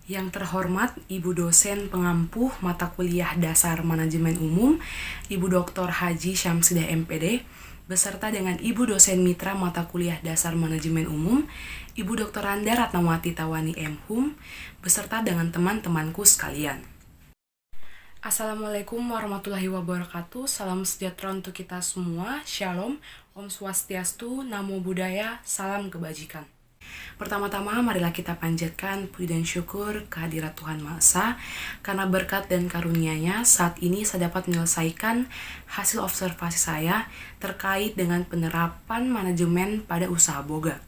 Yang terhormat Ibu dosen pengampuh mata kuliah dasar manajemen umum, Ibu Dr. Haji Syamsidah MPD, beserta dengan Ibu dosen mitra mata kuliah dasar manajemen umum, Ibu Dr. Randa Ratnawati Tawani M.Hum, beserta dengan teman-temanku sekalian. Assalamualaikum warahmatullahi wabarakatuh. Salam sejahtera untuk kita semua. Shalom, Om Swastiastu, Namo Buddhaya, salam kebajikan. Pertama-tama, marilah kita panjatkan puji dan syukur kehadirat Tuhan Maha Esa, karena berkat dan karunia-Nya saat ini saya dapat menyelesaikan hasil observasi saya terkait dengan penerapan manajemen pada usaha boga.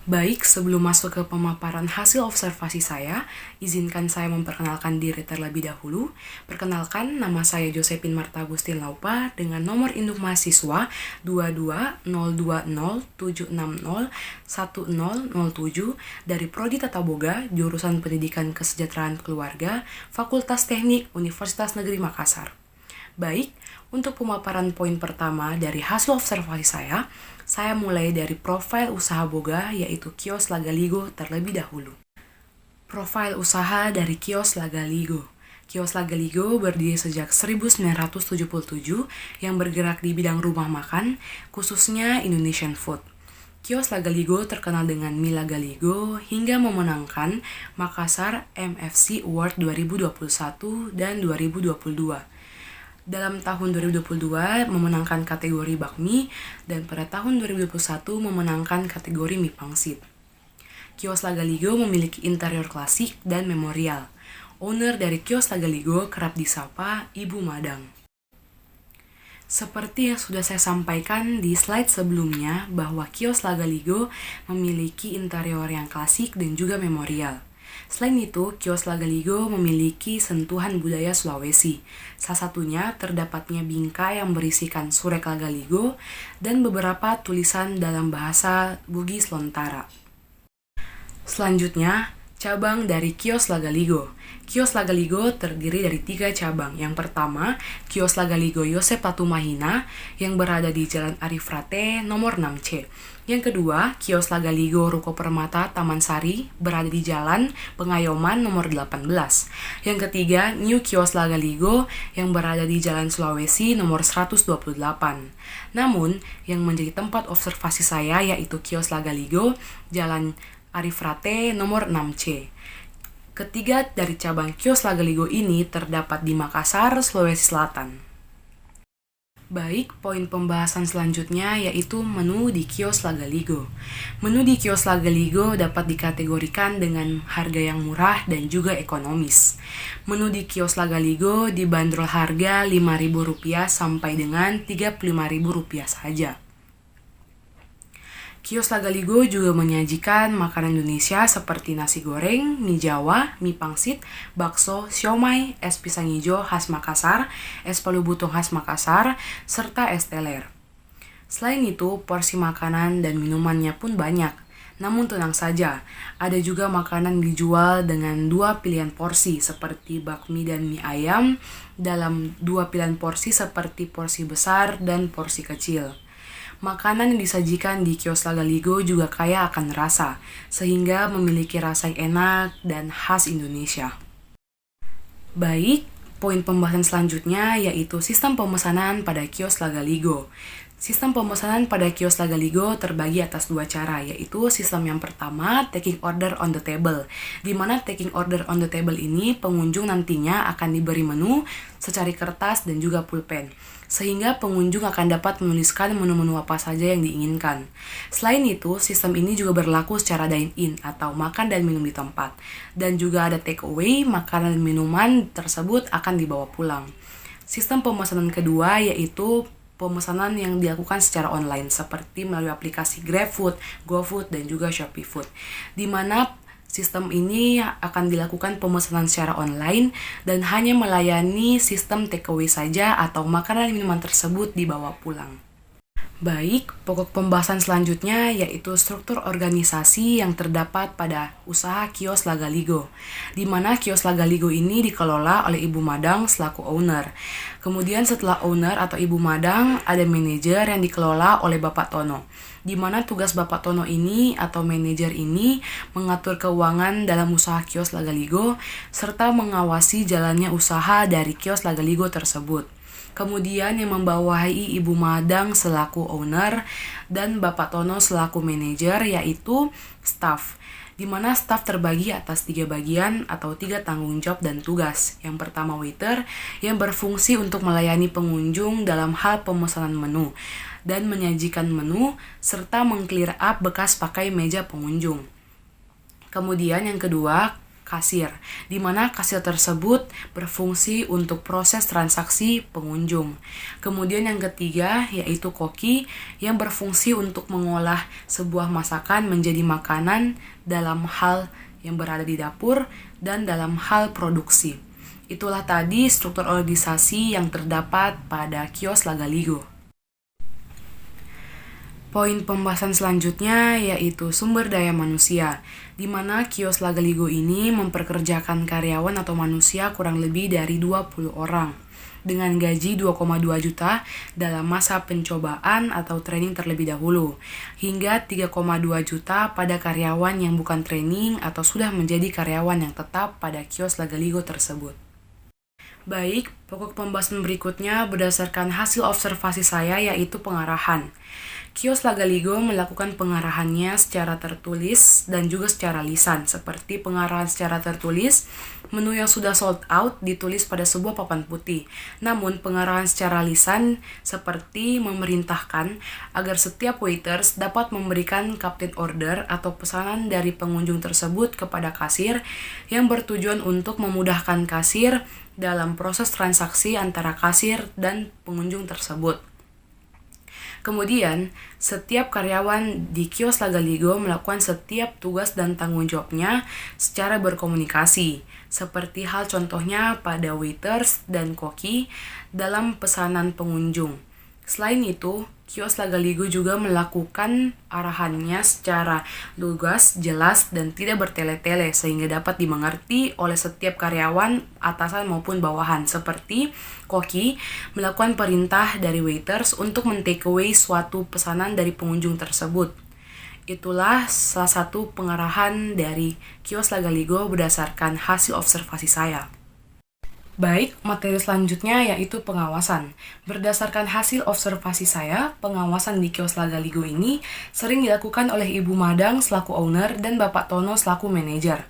Baik, sebelum masuk ke pemaparan hasil observasi saya, izinkan saya memperkenalkan diri terlebih dahulu. Perkenalkan, nama saya Josephine Marta Agustin Laupa dengan nomor induk mahasiswa 2202060107 dari Prodi Tata Boga, jurusan Pendidikan Kesejahteraan Keluarga, Fakultas Teknik Universitas Negeri Makassar. Baik, untuk pemaparan poin pertama dari hasil observasi saya mulai dari profil usaha boga, yaitu Kios Lagaligo terlebih dahulu. Profil usaha dari Kios Lagaligo. Kios Lagaligo berdiri sejak 1977 yang bergerak di bidang rumah makan, khususnya Indonesian food. Kios Lagaligo terkenal dengan mie Lagaligo hingga memenangkan Makassar MFC Award 2021 dan 2022. Dalam tahun 2022 memenangkan kategori bakmi dan pada tahun 2021 memenangkan kategori mie pangsit. Kios Lagaligo memiliki interior klasik dan memorial. Owner dari Kios Lagaligo kerap disapa Ibu Madang. Seperti yang sudah saya sampaikan di slide sebelumnya bahwa Kios Lagaligo memiliki interior yang klasik dan juga memorial. Selain itu, Kios Lagaligo memiliki sentuhan budaya Sulawesi. Salah satunya terdapatnya bingkai yang berisikan surek Lagaligo dan beberapa tulisan dalam bahasa Bugis Lontara. Selanjutnya, cabang dari Kios Lagaligo. Kios Lagaligo terdiri dari 3 cabang. Yang pertama, Kios Lagaligo Yosep Patumahina yang berada di Jalan Arif Rate nomor 6C. Yang kedua, Kios Lagaligo Ruko Permata Taman Sari berada di Jalan Pengayoman nomor 18. Yang ketiga, New Kios Lagaligo yang berada di Jalan Sulawesi nomor 128. Namun, yang menjadi tempat observasi saya yaitu Kios Lagaligo Jalan Arif Rate nomor 6C. Ketiga dari cabang Kios Lagaligo ini terdapat di Makassar, Sulawesi Selatan. Baik, poin pembahasan selanjutnya yaitu menu di Kios Lagaligo. Menu di Kios Lagaligo dapat dikategorikan dengan harga yang murah dan juga ekonomis. Menu di Kios Lagaligo dibanderol harga Rp5.000 sampai dengan Rp35.000 saja. Kios Lagaligo juga menyajikan makanan Indonesia seperti nasi goreng, mie Jawa, mie pangsit, bakso, siomay, es pisang hijau khas Makassar, es palu butung khas Makassar, serta es teler. Selain itu, porsi makanan dan minumannya pun banyak. Namun tenang saja, ada juga makanan dijual dengan 2 pilihan porsi seperti bakmi dan mie ayam dalam 2 pilihan porsi seperti porsi besar dan porsi kecil. Makanan yang disajikan di Kios Lagaligo juga kaya akan rasa, sehingga memiliki rasa yang enak dan khas Indonesia. Baik, poin pembahasan selanjutnya yaitu sistem pemesanan pada Kios Lagaligo. Sistem pemesanan pada Kios Lagaligo terbagi atas 2 cara, yaitu sistem yang pertama, taking order on the table, di mana taking order on the table ini pengunjung nantinya akan diberi menu secari kertas dan juga pulpen, sehingga pengunjung akan dapat menuliskan menu-menu apa saja yang diinginkan. Selain itu, sistem ini juga berlaku secara dine-in atau makan dan minum di tempat, dan juga ada take away, makanan dan minuman tersebut akan dibawa pulang. Sistem pemesanan kedua yaitu pemesanan yang dilakukan secara online seperti melalui aplikasi GrabFood, GoFood, dan juga ShopeeFood, di mana sistem ini akan dilakukan pemesanan secara online dan hanya melayani sistem takeaway saja atau makanan dan minuman tersebut dibawa pulang. Baik, pokok pembahasan selanjutnya yaitu struktur organisasi yang terdapat pada usaha kios Lagaligo, di mana kios Lagaligo ini dikelola oleh Ibu Madang selaku owner. Kemudian setelah owner atau Ibu Madang, ada manajer yang dikelola oleh Bapak Tono, di mana tugas Bapak Tono ini atau manajer ini mengatur keuangan dalam usaha kios Lagaligo, serta mengawasi jalannya usaha dari kios Lagaligo tersebut. Kemudian yang membawahi Ibu Madang selaku owner dan Bapak Tono selaku manajer yaitu staff, di mana staff terbagi atas 3 bagian atau 3 tanggung jawab dan tugas. Yang pertama waiter yang berfungsi untuk melayani pengunjung dalam hal pemesanan menu dan menyajikan menu serta meng-clear up bekas pakai meja pengunjung. Kemudian yang kedua, kasir, di mana kasir tersebut berfungsi untuk proses transaksi pengunjung. Kemudian yang ketiga yaitu koki yang berfungsi untuk mengolah sebuah masakan menjadi makanan dalam hal yang berada di dapur dan dalam hal produksi. Itulah tadi struktur organisasi yang terdapat pada kios Lagaligo. Poin pembahasan selanjutnya yaitu sumber daya manusia, di mana kios Lagaligo ini memperkerjakan karyawan atau manusia kurang lebih dari 20 orang dengan gaji 2,2 juta dalam masa pencobaan atau training terlebih dahulu, hingga 3,2 juta pada karyawan yang bukan training atau sudah menjadi karyawan yang tetap pada kios Lagaligo tersebut. Baik, pokok pembahasan berikutnya berdasarkan hasil observasi saya yaitu pengarahan. Kios Lagaligo melakukan pengarahannya secara tertulis dan juga secara lisan. Seperti pengarahan secara tertulis, menu yang sudah sold out ditulis pada sebuah papan putih. Namun pengarahan secara lisan seperti memerintahkan agar setiap waiters dapat memberikan captain order atau pesanan dari pengunjung tersebut kepada kasir yang bertujuan untuk memudahkan kasir dalam proses transaksi antara kasir dan pengunjung tersebut. Kemudian, setiap karyawan di kios Lagaligo melakukan setiap tugas dan tanggung jawabnya secara berkomunikasi, seperti hal contohnya pada waiters dan koki dalam pesanan pengunjung. Selain itu, kios Lagaligo juga melakukan arahannya secara lugas, jelas, dan tidak bertele-tele sehingga dapat dimengerti oleh setiap karyawan, atasan maupun bawahan. Seperti koki melakukan perintah dari waiters untuk men-take away suatu pesanan dari pengunjung tersebut. Itulah salah satu pengarahan dari kios Lagaligo berdasarkan hasil observasi saya. Baik, materi selanjutnya yaitu pengawasan. Berdasarkan hasil observasi saya, pengawasan di kios Lagaligo ini sering dilakukan oleh Ibu Madang selaku owner dan Bapak Tono selaku manajer,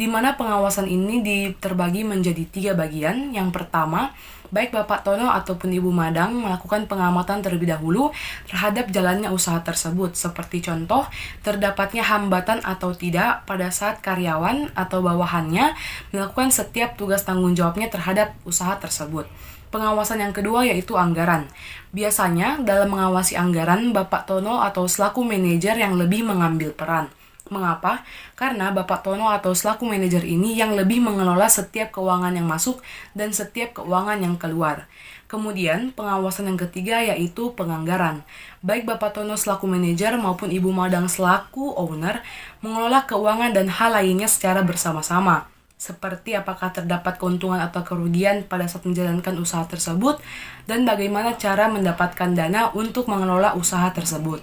di mana pengawasan ini terbagi menjadi 3 bagian. Yang pertama, baik Bapak Tono ataupun Ibu Madang melakukan pengamatan terlebih dahulu terhadap jalannya usaha tersebut, seperti contoh terdapatnya hambatan atau tidak pada saat karyawan atau bawahannya melakukan setiap tugas tanggung jawabnya terhadap usaha tersebut. Pengawasan yang kedua yaitu anggaran. Biasanya dalam mengawasi anggaran, Bapak Tono atau selaku manajer yang lebih mengambil peran. Mengapa? Karena Bapak Tono atau selaku manajer ini yang lebih mengelola setiap keuangan yang masuk dan setiap keuangan yang keluar. Kemudian, pengawasan yang ketiga yaitu penganggaran. Baik Bapak Tono selaku manajer maupun Ibu Madang selaku owner mengelola keuangan dan hal lainnya secara bersama-sama. Seperti apakah terdapat keuntungan atau kerugian pada saat menjalankan usaha tersebut dan bagaimana cara mendapatkan dana untuk mengelola usaha tersebut.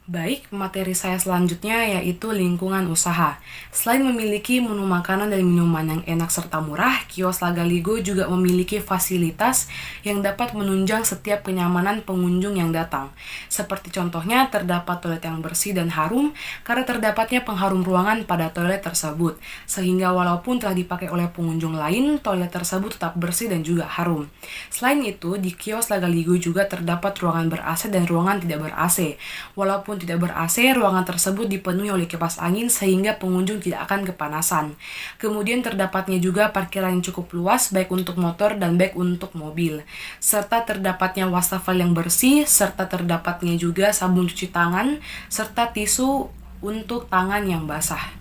Baik, materi saya selanjutnya yaitu lingkungan usaha. Selain memiliki menu makanan dan minuman yang enak serta murah, kios Lagaligo juga memiliki fasilitas yang dapat menunjang setiap kenyamanan pengunjung yang datang. Seperti contohnya terdapat toilet yang bersih dan harum karena terdapatnya pengharum ruangan pada toilet tersebut. Sehingga walaupun telah dipakai oleh pengunjung lain, toilet tersebut tetap bersih dan juga harum. Selain itu, di kios Lagaligo juga terdapat ruangan ber-AC dan ruangan tidak ber-AC. Walaupun tidak ber-AC, ruangan tersebut dipenuhi oleh kipas angin sehingga pengunjung tidak akan kepanasan. Kemudian terdapatnya juga parkiran yang cukup luas baik untuk motor dan baik untuk mobil. Serta terdapatnya wastafel yang bersih, serta terdapatnya juga sabun cuci tangan, serta tisu untuk tangan yang basah.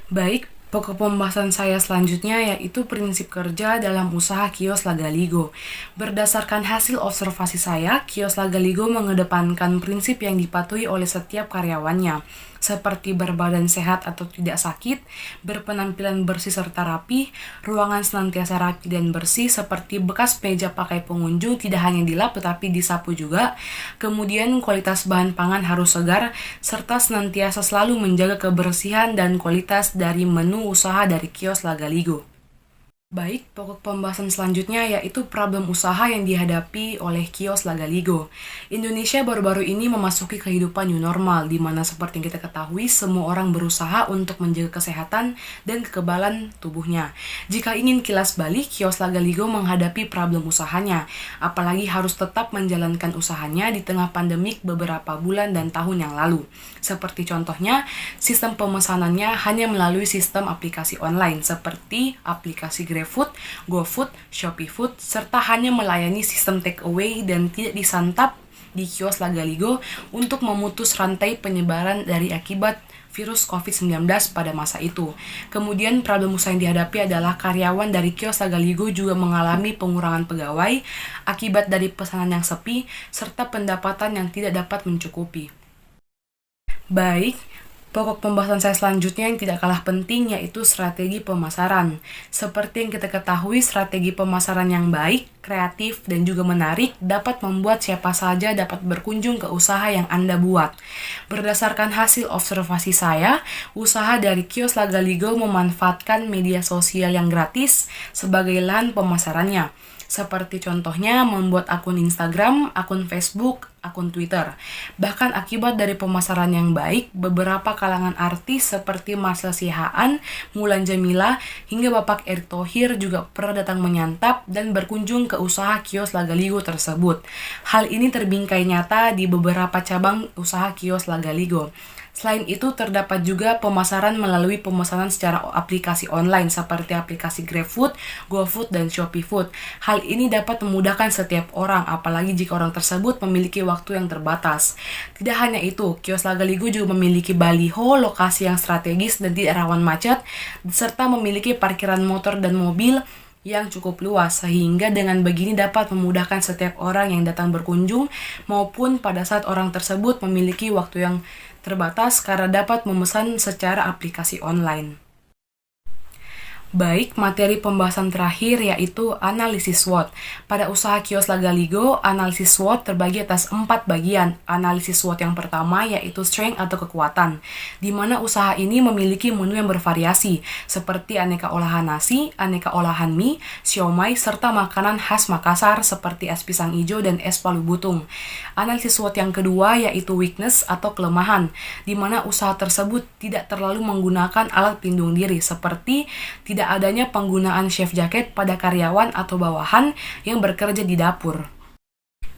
Baik, Pokok pembahasan saya selanjutnya yaitu prinsip kerja dalam usaha kios Lagaligo. Berdasarkan hasil observasi saya, kios Lagaligo mengedepankan prinsip yang dipatuhi oleh setiap karyawannya, seperti berbadan sehat atau tidak sakit, berpenampilan bersih serta rapi, ruangan senantiasa rapi dan bersih seperti bekas meja pakai pengunjung tidak hanya dilap tetapi disapu juga, kemudian kualitas bahan pangan harus segar, serta senantiasa selalu menjaga kebersihan dan kualitas dari menu usaha dari kios Lagaligo. Baik, pokok pembahasan selanjutnya yaitu problem usaha yang dihadapi oleh kios Lagaligo. Indonesia baru-baru ini memasuki kehidupan new normal, di mana seperti yang kita ketahui, semua orang berusaha untuk menjaga kesehatan dan kekebalan tubuhnya. Jika ingin kilas balik, kios Lagaligo menghadapi problem usahanya, apalagi harus tetap menjalankan usahanya di tengah pandemik beberapa bulan dan tahun yang lalu. Seperti contohnya, sistem pemesanannya hanya melalui sistem aplikasi online, seperti aplikasi GrabFood, GoFood, ShopeeFood, serta hanya melayani sistem take away dan tidak disantap di kios Lagaligo untuk memutus rantai penyebaran dari akibat virus COVID-19 pada masa itu. Kemudian problem usaha yang dihadapi adalah karyawan dari kios Lagaligo juga mengalami pengurangan pegawai akibat dari pesanan yang sepi serta pendapatan yang tidak dapat mencukupi. Baik, pokok pembahasan saya selanjutnya yang tidak kalah penting yaitu strategi pemasaran. Seperti yang kita ketahui, strategi pemasaran yang baik, kreatif, dan juga menarik dapat membuat siapa saja dapat berkunjung ke usaha yang Anda buat. Berdasarkan hasil observasi saya, usaha dari kios Lagaligo memanfaatkan media sosial yang gratis sebagai lahan pemasarannya. Seperti contohnya membuat akun Instagram, akun Facebook, akun Twitter. Bahkan akibat dari pemasaran yang baik, beberapa kalangan artis seperti Marcel Sihaan, Mulan Jamila, hingga Bapak Erick Thohir juga pernah datang menyantap dan berkunjung ke usaha kios Lagaligo tersebut. Hal ini terbingkai nyata di beberapa cabang usaha kios Lagaligo. Selain itu, terdapat juga pemasaran melalui pemesanan secara aplikasi online seperti aplikasi GrabFood, GoFood, dan ShopeeFood. Hal ini dapat memudahkan setiap orang, apalagi jika orang tersebut memiliki waktu yang terbatas. Tidak hanya itu, kios Lagaligo juga memiliki baliho, lokasi yang strategis dan tidak rawan macet, serta memiliki parkiran motor dan mobil yang cukup luas, sehingga dengan begini dapat memudahkan setiap orang yang datang berkunjung maupun pada saat orang tersebut memiliki waktu yang terbatas karena dapat memesan secara aplikasi online. Baik, materi pembahasan terakhir yaitu analisis SWOT. Pada usaha kios Lagaligo, analisis SWOT terbagi atas 4 bagian. Analisis SWOT yang pertama yaitu strength atau kekuatan, di mana usaha ini memiliki menu yang bervariasi, seperti aneka olahan nasi, aneka olahan mie, siomay, serta makanan khas Makassar seperti es pisang hijau dan es palu butung. Analisis SWOT yang kedua yaitu weakness atau kelemahan, di mana usaha tersebut tidak terlalu menggunakan alat pelindung diri, seperti tidak adanya penggunaan chef jacket pada karyawan atau bawahan yang bekerja di dapur.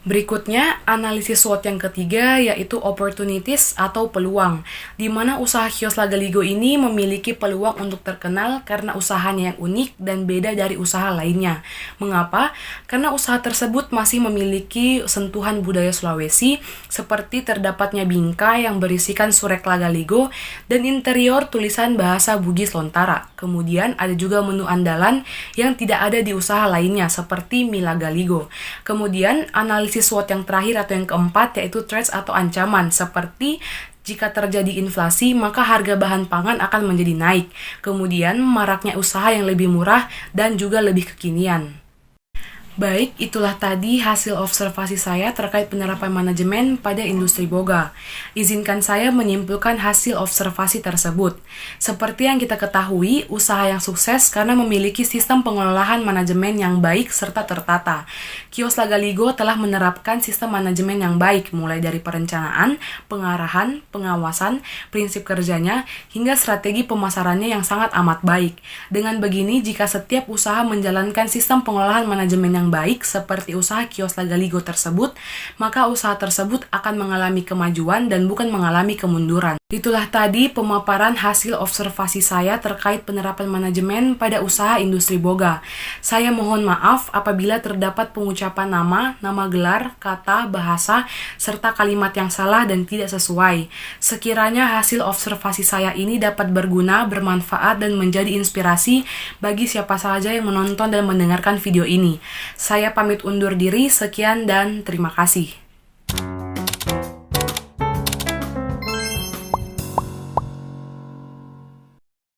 Berikutnya, analisis SWOT yang ketiga yaitu opportunities atau peluang, di mana usaha kios Lagaligo ini memiliki peluang untuk terkenal karena usahanya yang unik dan beda dari usaha lainnya. Mengapa? Karena usaha tersebut masih memiliki sentuhan budaya Sulawesi, seperti terdapatnya bingkai yang berisikan surek Lagaligo dan interior tulisan bahasa Bugis Lontara. Kemudian ada juga menu andalan yang tidak ada di usaha lainnya, seperti mie Lagaligo. Kemudian, analisis SWOT yang terakhir atau yang keempat yaitu threats atau ancaman, seperti jika terjadi inflasi maka harga bahan pangan akan menjadi naik, kemudian maraknya usaha yang lebih murah dan juga lebih kekinian. Baik, itulah tadi hasil observasi saya terkait penerapan manajemen pada industri boga. Izinkan saya menyimpulkan hasil observasi tersebut. Seperti yang kita ketahui, usaha yang sukses karena memiliki sistem pengelolaan manajemen yang baik serta tertata. Kios Lagaligo telah menerapkan sistem manajemen yang baik, mulai dari perencanaan, pengarahan, pengawasan, prinsip kerjanya, hingga strategi pemasarannya yang sangat amat baik. Dengan begini, jika setiap usaha menjalankan sistem pengelolaan manajemen yang baik seperti usaha kios Lagaligo tersebut, maka usaha tersebut akan mengalami kemajuan dan bukan mengalami kemunduran. Itulah tadi pemaparan hasil observasi saya terkait penerapan manajemen pada usaha industri boga. Saya mohon maaf apabila terdapat pengucapan nama gelar, kata, bahasa, serta kalimat yang salah dan tidak sesuai. Sekiranya hasil observasi saya ini dapat berguna, bermanfaat, dan menjadi inspirasi bagi siapa saja yang menonton dan mendengarkan video ini. Saya pamit undur diri, sekian dan terima kasih.